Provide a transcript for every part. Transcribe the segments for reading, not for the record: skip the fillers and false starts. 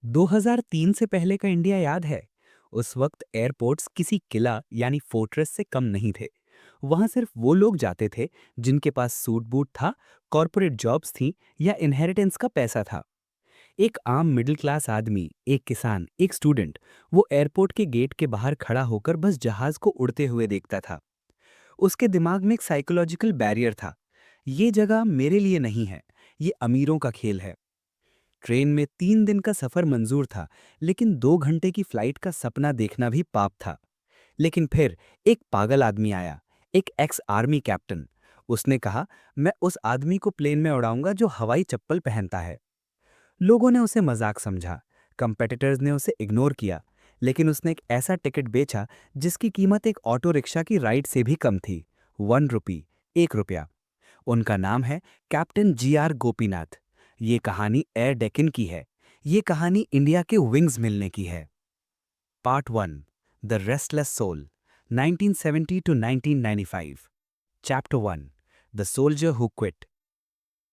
2003 से पहले का इंडिया याद है। उस वक्त एयरपोर्ट्स किसी किला यानी फोर्ट्रेस से कम नहीं थे। वहां सिर्फ वो लोग जाते थे जिनके पास सूट बूट था, कॉरपोरेट जॉब्स थी या इनहेरिटेंस का पैसा था। एक आम मिडिल क्लास आदमी, एक किसान, एक स्टूडेंट, वो एयरपोर्ट के गेट के बाहर खड़ा होकर बस जहाज को उड़ते हुए देखता था। उसके दिमाग में एक साइकोलॉजिकल बैरियर था। ये जगह मेरे लिए नहीं है, ये अमीरों का खेल है। ट्रेन में 3 दिन का सफर मंजूर था, लेकिन 2 घंटे की फ्लाइट का सपना देखना भी पाप था। लेकिन फिर एक पागल आदमी आया, एक एक्स आर्मी कैप्टन। उसने कहा, मैं उस आदमी को प्लेन में उड़ाऊंगा जो हवाई चप्पल पहनता है। लोगों ने उसे मजाक समझा, कंपेटिटर्स ने उसे इग्नोर किया, लेकिन उसने एक ऐसा टिकट बेचा जिसकी कीमत एक ऑटो रिक्शा की राइड से भी कम थी। 1 रुपी, 1 रुपया। उनका नाम है कैप्टन GR गोपीनाथ। ये कहानी एयर डेक्कन की है। ये कहानी इंडिया के विंग्स मिलने की है। Part 1, the restless soul, 1970 to 1995। Chapter 1, the soldier who quit.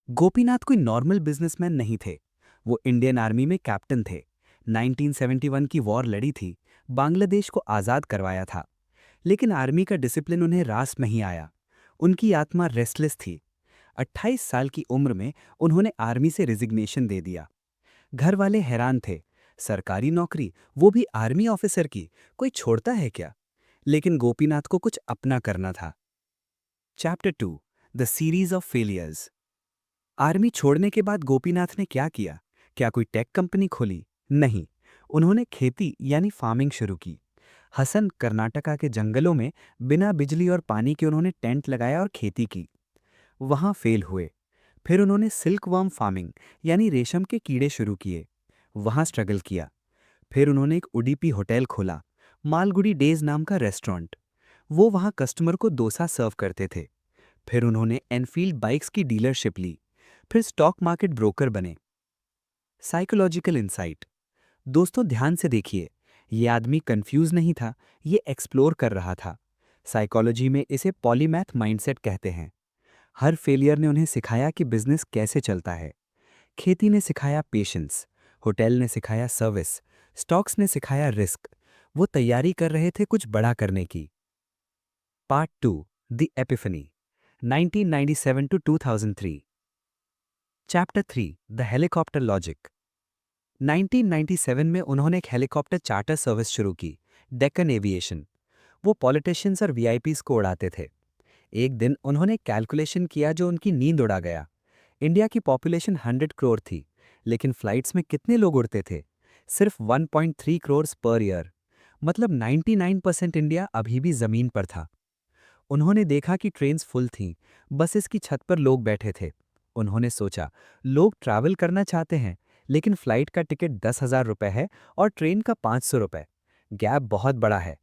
Gopinath कोई नॉर्मल बिजनेसमैन नहीं थे। वो इंडियन आर्मी में कैप्टन थे। 1971 की वॉर लड़ी थी, बांग्लादेश को आज़ाद करवाया था। लेकिन आर्मी का डिसिप्लिन उन्हें रास नहीं आया। उनकी आत्मा रेस्टलेस थी। 28 साल की उम्र में उन्होंने आर्मी से रिजिग्नेशन दे दिया। घर वाले हैरान थे। सरकारी नौकरी, वो भी आर्मी ऑफिसर की, कोई छोड़ता है क्या? लेकिन गोपीनाथ को कुछ अपना करना था। Chapter 2, the series of failures. Army छोड़ने के बाद गोपीनाथ ने क्या किया? क्या कोई टेक कंपनी खोली? नहीं। उन्होंने खेती यानी फार्मिंग शुरू की। हसन, कर्नाटका के जंगलों में बिना बिजली और पानी के उन्होंने टेंट लगाया और खेती की। वहां फेल हुए। फिर उन्होंने सिल्क वर्म फार्मिंग यानी रेशम के कीड़े शुरू किए। वहां स्ट्रगल किया। फिर उन्होंने एक उडीपी होटल खोला, मालगुडी डेज नाम का रेस्टोरेंट। वो वहां कस्टमर को डोसा सर्व करते थे। फिर उन्होंने एनफील्ड बाइक्स की डीलरशिप ली। फिर स्टॉक मार्केट ब्रोकर बने। Psychological insight. दोस्तों ध्यान से देखिए, ये आदमी कंफ्यूज नहीं था, ये एक्सप्लोर कर रहा था। साइकोलॉजी में इसे पॉलीमैथ माइंडसेट कहते हैं। हर फेलियर ने उन्हें सिखाया कि बिजनेस कैसे चलता है। खेती ने सिखाया पेशेंस, होटल ने सिखाया सर्विस, स्टॉक्स ने सिखाया रिस्क। वो तैयारी कर रहे थे कुछ बड़ा करने की। Part 2, the epiphany, 1997 to 2003। Chapter 3, the helicopter logic. 1997 में उन्होंने एक हेलीकॉप्टर चार्टर सर्विस शुरू की, डेक्कन एविएशन। वो पॉलिटिशियंस और वीआईपीज को उड़ाते थे। एक दिन उन्होंने कैलकुलेशन किया जो उनकी नींद उड़ा गया। इंडिया की पॉपुलेशन 100 करोड़ थी, लेकिन फ्लाइट्स में कितने लोग उड़ते थे? सिर्फ 1.3 करोड़ पर ईयर। मतलब 99% इंडिया अभी भी जमीन पर था। उन्होंने देखा कि ट्रेन्स फुल थीं, बसेस की छत पर लोग बैठे थे। उन्होंने सोचा, लोग ट्रैवल करना चाहते हैं, लेकिन फ्लाइट का टिकट 10,000 रुपए है और ट्रेन का 500 रुपए। गैप बहुत बड़ा है।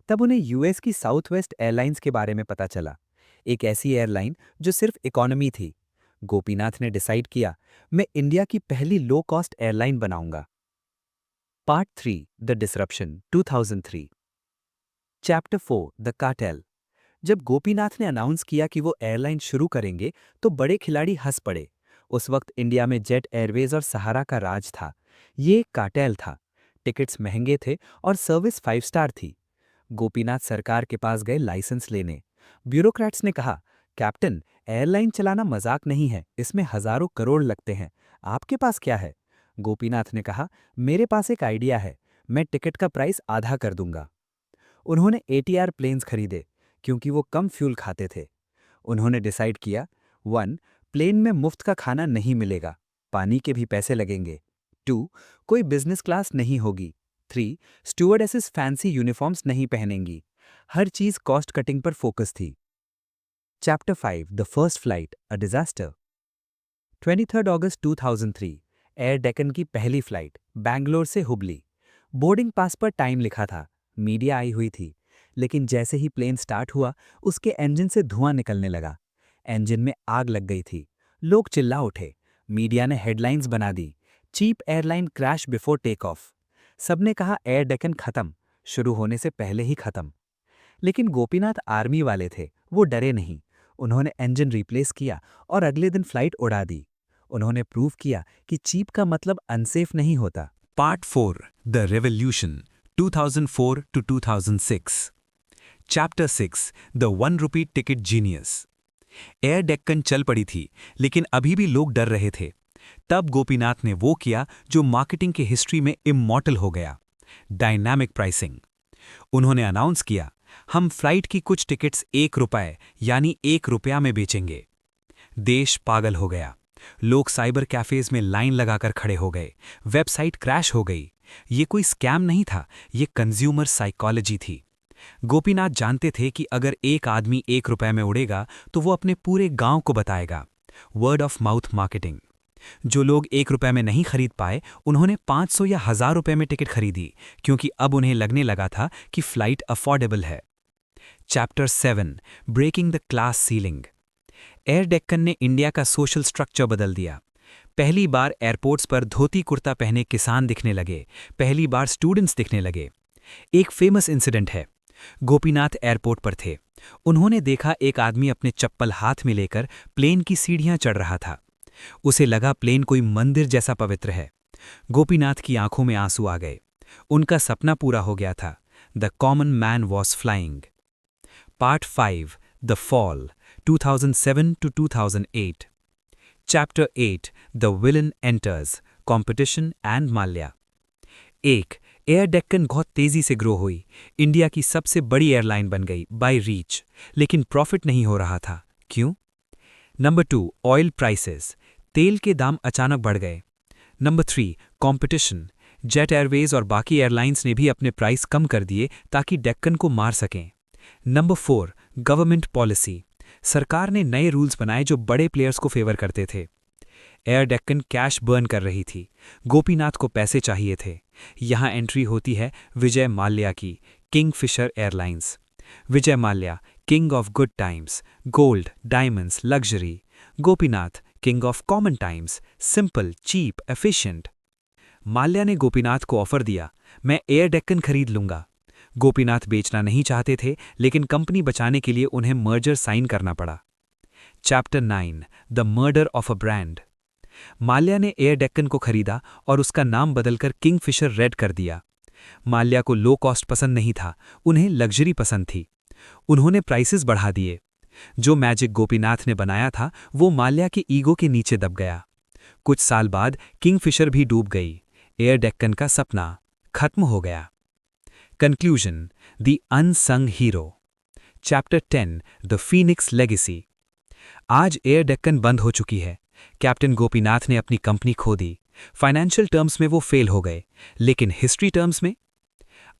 तब उन्हें यूएस की साउथ वेस्ट एयरलाइंस के बारे में पता चला, एक ऐसी एयरलाइन जो सिर्फ इकोनॉमी थी। गोपीनाथ ने डिसाइड किया, मैं इंडिया की पहली लो कॉस्ट एयरलाइन बनाऊंगा। Part 3, the disruption, 2003। Chapter 4, the cartel. जब गोपीनाथ ने अनाउंस किया कि वो एयरलाइन शुरू करेंगे, तो बड़े खिलाड़ी हंस पड़े। उस वक्त इंडिया में जेट एयरवेज और सहारा का राज था। ये एक कार्टेल था। टिकट्स महंगे थे और सर्विस 5 स्टार थी। गोपीनाथ सरकार के पास गए लाइसेंस लेने। ब्यूरोक्रेट्स ने कहा, कैप्टन, एयरलाइन चलाना मजाक नहीं है, इसमें हजारों करोड़ लगते हैं। आपके पास क्या है? गोपीनाथ ने कहा, मेरे पास एक आइडिया है, मैं टिकट का प्राइस आधा कर दूंगा। उन्होंने ATR प्लेन्स खरीदे, क्योंकि वो कम फ्यूल खाते थे। उन्होंने डिसाइड किया, 1, प्लेन में मुफ्त का खाना नहीं मिलेगा, पानी के भी पैसे लगेंगे। 2, कोई बिजनेस क्लास नहीं होगी। 3, स्टूवर्डेसेस फैंसी यूनिफॉर्म्स नहीं पहनेंगी। हर चीज कॉस्ट कटिंग पर फोकस थी। Chapter 5, the first flight, a disaster. 23 August 2003, air Deccan की पहली फ्लाइट, बैंगलोर से हुबली। बोर्डिंग पास पर टाइम लिखा था, मीडिया आई हुई थी। लेकिन जैसे ही प्लेन स्टार्ट हुआ, उसके इंजन से धुआं निकलने लगा। इंजन में आग लग गई थी। लोग चिल्ला उठे। मीडिया ने हेडलाइंस बना दी, cheap airline crash before take off. सबने कहा एयर डेक्कन खत्म, शुरू होने से पहले ही खत्म। लेकिन गोपीनाथ आर्मी वाले थे, वो डरे नहीं। उन्होंने इंजन रिप्लेस किया और अगले दिन फ्लाइट उड़ा दी। उन्होंने प्रूव किया कि चीप का मतलब अनसेफ नहीं होता। Part 4 The Revolution 2004 to 2006 Chapter 6 The 1 Rupee Ticket Genius air Deccan चल पड़ी थी, लेकिन अभी भी लोग डर रहे थे। तब गोपीनाथ ने वो किया जो मार्केटिंग की हिस्ट्री में इमॉर्टल हो गया, डायनामिक प्राइसिंग। उन्होंने अनाउंस किया, हम फ्लाइट की कुछ टिकट्स 1 रुपए यानी 1 रुपया में बेचेंगे। देश पागल हो गया। लोग साइबर कैफेज में लाइन लगाकर खड़े हो गए, वेबसाइट क्रैश हो गई। ये कोई स्कैम नहीं था, ये कंज्यूमर साइकोलॉजी थी। गोपीनाथ जानते थे कि अगर एक आदमी 1 रुपए में उड़ेगा तो वो अपने पूरे गांव को बताएगा। Word of mouth marketing. जो लोग 1 रुपए में नहीं खरीद पाए, उन्होंने 500 या 1000 रुपए में टिकट खरीदी, क्योंकि अब उन्हें लगने लगा था कि फ्लाइट अफोर्डेबल है। Chapter 7 breaking the class ceiling. Air Deccan ने इंडिया का सोशल स्ट्रक्चर बदल दिया। पहली बार एयरपोर्ट्स पर धोती कुर्ता पहने किसान दिखने लगे, पहली बार स्टूडेंट्स दिखने लगे। एक फेमस इंसिडेंट है। गोपीनाथ एयरपोर्ट पर थे। उन्होंने देखा एक आदमी अपने चप्पल हाथ में लेकर प्लेन की सीढ़ियां चढ़ रहा था। उसे लगा प्लेन कोई मंदिर जैसा पवित्र है। गोपीनाथ की आंखों में आंसू आ गए। उनका सपना पूरा हो गया था। The common man was flying. Part 5 the fall 2007 to 2008 Chapter 8 The Villain Enters Competition and Malya 1 air Deccan बहुत तेजी से ग्रो हुई, इंडिया की सबसे बड़ी एयरलाइन बन गई बाय रीच, लेकिन प्रॉफिट नहीं हो रहा था। क्यों? नंबर 2 ऑयल प्राइसेस, तेल के दाम अचानक बढ़ गए। नंबर 3 कंपटीशन, जेट एयरवेज और बाकी एयरलाइंस ने भी अपने प्राइस कम कर दिए ताकि डेक्कन को मार सकें। नंबर 4 गवर्नमेंट पॉलिसी, सरकार ने नए रूल्स बनाए जो बड़े प्लेयर्स को फेवर करते थे। एयर डेक्कन कैश बर्न कर रही थी। गोपीनाथ को पैसे चाहिए थे। यहाँ एंट्री होती है विजय माल्या की, Kingfisher Airlines. Vijay Mallya king of good times, gold, diamonds, luxury. Gopinath king of common times, simple, cheap, efficient. Mallya ने गोपीनाथ को ऑफर दिया, मैं एयर डेक्कन खरीद लूंगा। गोपीनाथ बेचना नहीं चाहते थे, लेकिन कंपनी बचाने के लिए उन्हें मर्जर साइन करना पड़ा। Chapter 9 the murder of a brand. Mallya ने एयर डेक्कन को खरीदा और उसका नाम बदलकर किंगफिशर रेड कर दिया। माल्या को लो कॉस्ट पसंद नहीं था, उन्हें लग्जरी पसंद थी। उन्होंने प्राइसेस बढ़ा दिए। जो मैजिक गोपीनाथ ने बनाया था वो माल्या के ईगो के नीचे दब गया। कुछ साल बाद किंगफिशर भी डूब गई। एयर डेक्कन का सपना खत्म हो गया। Conclusion the unsung hero. Chapter 10 the Phoenix legacy. आज एयर डेक्कन बंद हो चुकी है। कैप्टन गोपीनाथ ने अपनी कंपनी खो दी। फाइनेंशियल टर्म्स में वो फेल हो गए, लेकिन हिस्ट्री टर्म्स में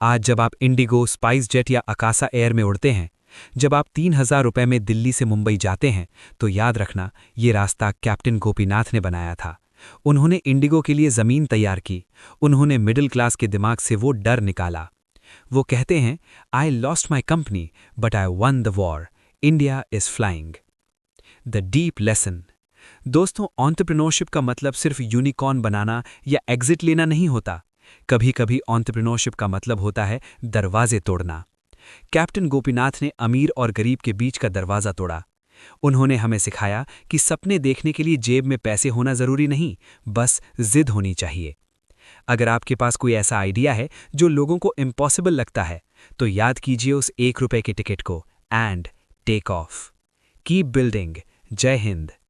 आज जब आप इंडिगो, स्पाइस जेट या अकासा एयर में उड़ते हैं, जब आप 3000 रुपए में दिल्ली से मुंबई जाते हैं, तो याद रखना ये रास्ता कैप्टन गोपीनाथ ने बनाया था। उन्होंने इंडिगो के लिए जमीन तैयार की। उन्होंने मिडिल क्लास के दिमाग से वो डर निकाला। वो कहते हैं, I lost my company but I one the war, India is flying. The deep lesson. दोस्तों, एंटरप्रेन्योरशिप का मतलब सिर्फ यूनिकॉर्न बनाना या एग्जिट लेना नहीं होता। कभी कभी एंटरप्रेन्योरशिप का मतलब होता है दरवाजे तोड़ना। कैप्टन गोपीनाथ ने अमीर और गरीब के बीच का दरवाजा तोड़ा। उन्होंने हमें सिखाया कि सपने देखने के लिए जेब में पैसे होना जरूरी नहीं, बस जिद होनी चाहिए। अगर आपके पास कोई ऐसा आइडिया है जो लोगों को इम्पॉसिबल लगता है, तो याद कीजिए उस 1 रुपए के टिकट को end take off. Keep building. जय हिंद।